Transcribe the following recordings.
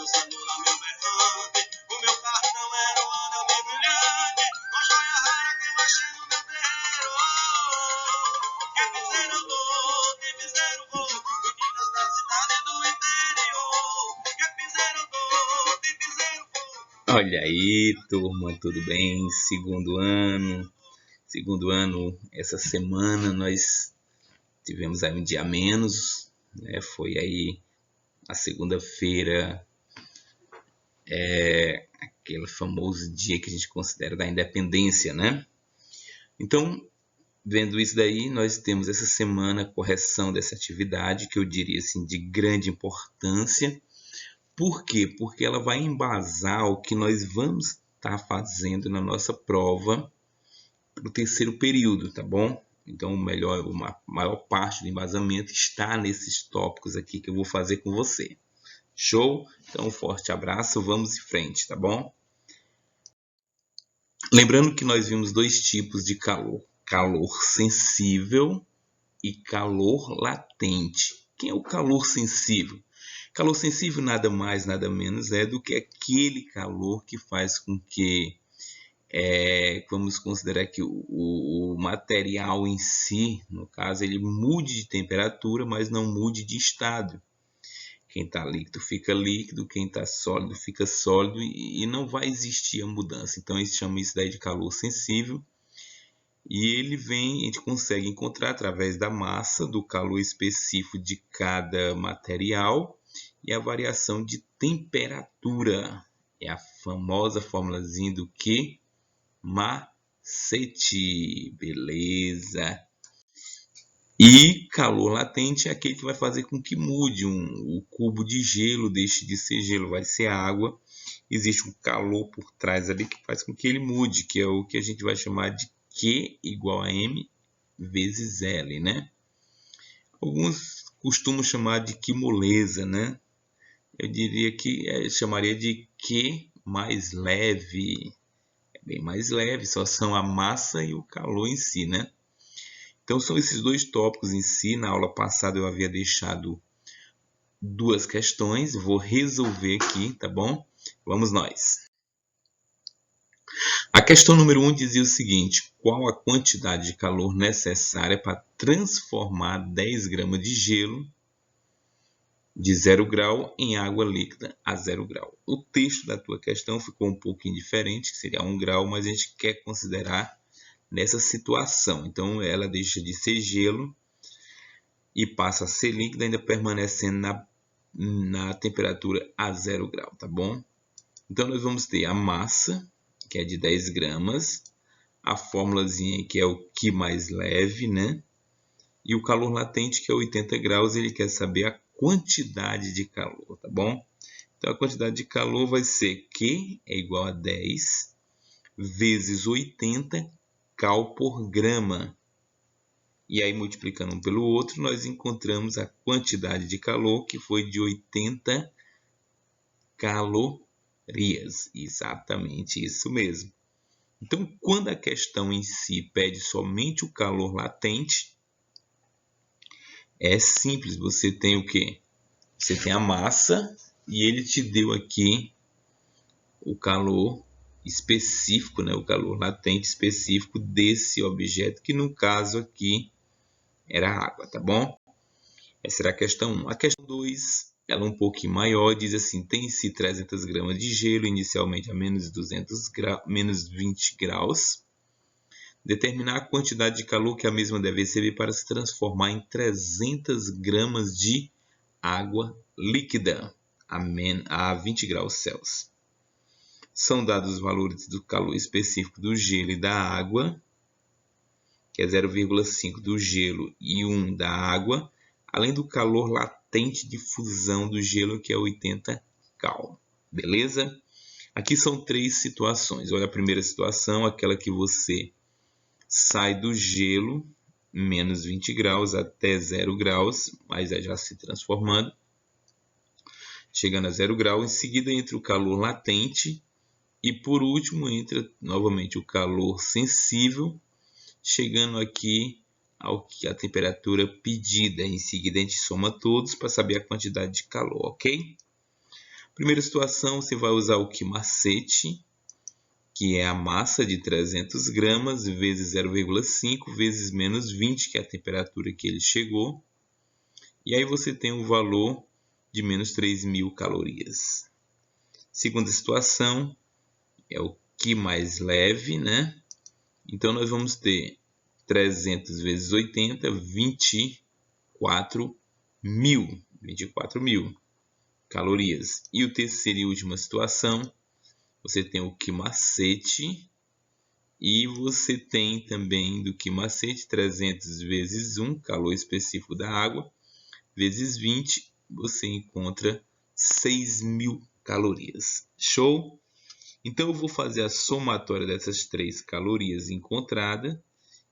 dançando lá meu berrante. O meu cartão era o anel bem brilhante, uma joia rara que vai cheio no meu terreiro. Quem fizer eu dou, quem fizer eu vou, meninas da cidade do interior. Quem fizer eu dou, quem fizer eu vou. Olha aí, turma, tudo bem? Segundo ano, essa semana nós tivemos aí um dia a menos, né? Foi aí a segunda-feira, aquele famoso dia que a gente considera da independência, né? Então, vendo isso daí, nós temos essa semana a correção dessa atividade, que eu diria assim, de grande importância. Por quê? Porque ela vai embasar o que nós vamos estar fazendo na nossa prova para o terceiro período, tá bom? Então, a maior parte do embasamento está nesses tópicos aqui que eu vou fazer com você. Show? Então, um forte abraço, vamos em frente, tá bom? Lembrando que nós vimos dois tipos de calor: calor sensível e calor latente. Quem é o calor sensível? Calor sensível nada mais, nada menos é do que aquele calor que faz com que, vamos considerar que o material em si, no caso, ele mude de temperatura, mas não mude de estado. Quem está líquido fica líquido, quem está sólido fica sólido e não vai existir a mudança. Então, a gente chama isso daí de calor sensível. E a gente consegue encontrar através da massa, do calor específico de cada material e a variação de temperatura. É a famosa formulazinha do Q macete, beleza? E calor latente é aquele que vai fazer com que mude o cubo de gelo, deixe de ser gelo, vai ser água. Existe um calor por trás ali que faz com que ele mude, que é o que a gente vai chamar de Q igual a M vezes L, né? Alguns costumam chamar de Q moleza, né? Eu diria que chamaria de Q mais leve. É bem mais leve, só são a massa e o calor em si, né? Então, são esses dois tópicos em si. Na aula passada eu havia deixado duas questões, vou resolver aqui, tá bom? Vamos nós. A questão número 1 dizia o seguinte: qual a quantidade de calor necessária para transformar 10 gramas de gelo de 0 grau em água líquida a 0 grau? O texto da tua questão ficou um pouquinho diferente, que seria 1 grau, mas a gente quer considerar nessa situação. Então, ela deixa de ser gelo e passa a ser líquida, ainda permanecendo na temperatura a 0 grau, tá bom? Então, nós vamos ter a massa, que é de 10 gramas, a formulazinha que é o Q mais leve, né? E o calor latente, que é 80 graus, ele quer saber a quantidade de calor, tá bom? Então, a quantidade de calor vai ser Q é igual a 10 vezes 80 cal por grama. E aí, multiplicando um pelo outro, nós encontramos a quantidade de calor, que foi de 80 calorias. Exatamente isso mesmo. Então, quando a questão em si pede somente o calor latente, é simples. Você tem o quê? Você tem a massa e ele te deu aqui o calor específico, né? O calor latente específico desse objeto, que no caso aqui era água, tá bom? Essa era a questão 1. A questão 2, ela é um pouquinho maior, diz assim: tem-se 300 gramas de gelo, inicialmente a menos 20 graus. Determinar a quantidade de calor que a mesma deve receber para se transformar em 300 gramas de água líquida a 20 graus Celsius. São dados os valores do calor específico do gelo e da água, que é 0,5 do gelo e 1 da água, além do calor latente de fusão do gelo, que é 80 cal. Beleza? Aqui são 3 situações. Olha a primeira situação, aquela que você sai do gelo, menos 20 graus até 0 graus, mas já se transformando, chegando a 0 grau. Em seguida entra o calor latente e, por último, entra novamente o calor sensível, chegando aqui a temperatura pedida. Em seguida, a gente soma todos para saber a quantidade de calor, ok? Primeira situação, você vai usar o Quimacete, que é a massa de 300 gramas vezes 0,5 vezes menos 20, que é a temperatura que ele chegou. E aí você tem um valor de menos 3.000 calorias. Segunda situação é o Qui mais leve, né? Então nós vamos ter 300 vezes 80, 24.000 calorias. E a terceira e última situação, você tem o Quimacete e você tem também do Quimacete 300 vezes 1, calor específico da água, vezes 20, você encontra 6.000 calorias. Show? Então eu vou fazer a somatória dessas 3 calorias encontradas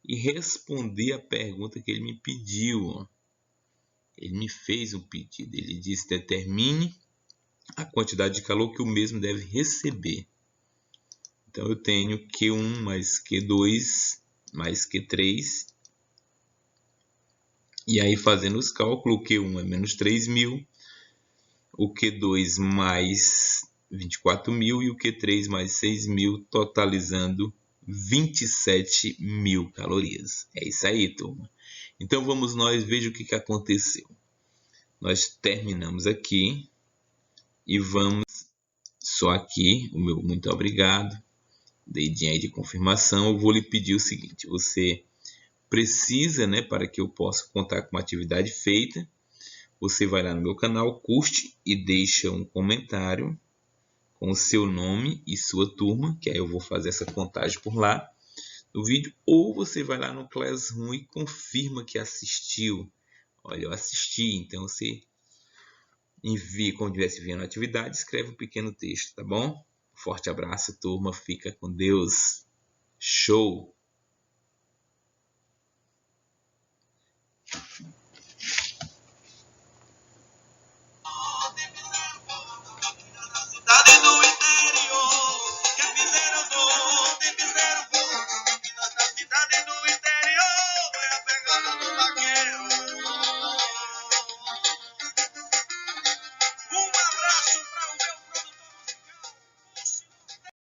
e responder a pergunta que ele me pediu. Ele me fez um pedido. Ele disse: determine a quantidade de calor que o mesmo deve receber. Então eu tenho Q1 mais Q2 mais Q3. E aí, fazendo os cálculos, o Q1 é menos 3.000, o Q2 mais 24.000 e o Q3 mais 6.000, totalizando 27.000 calorias. É isso aí, turma. Então vamos nós, veja o que aconteceu. Nós terminamos aqui e vamos só aqui, o meu muito obrigado, dedinho aí de confirmação. Eu vou lhe pedir o seguinte: você precisa, né, para que eu possa contar com uma atividade feita, você vai lá no meu canal, curte e deixa um comentário com o seu nome e sua turma, que aí eu vou fazer essa contagem por lá no vídeo, ou você vai lá no Classroom e confirma que assistiu. Olha, eu assisti, então você envia, como estivesse vendo a atividade, escreve um pequeno texto, tá bom? Forte abraço, turma, fica com Deus. Show!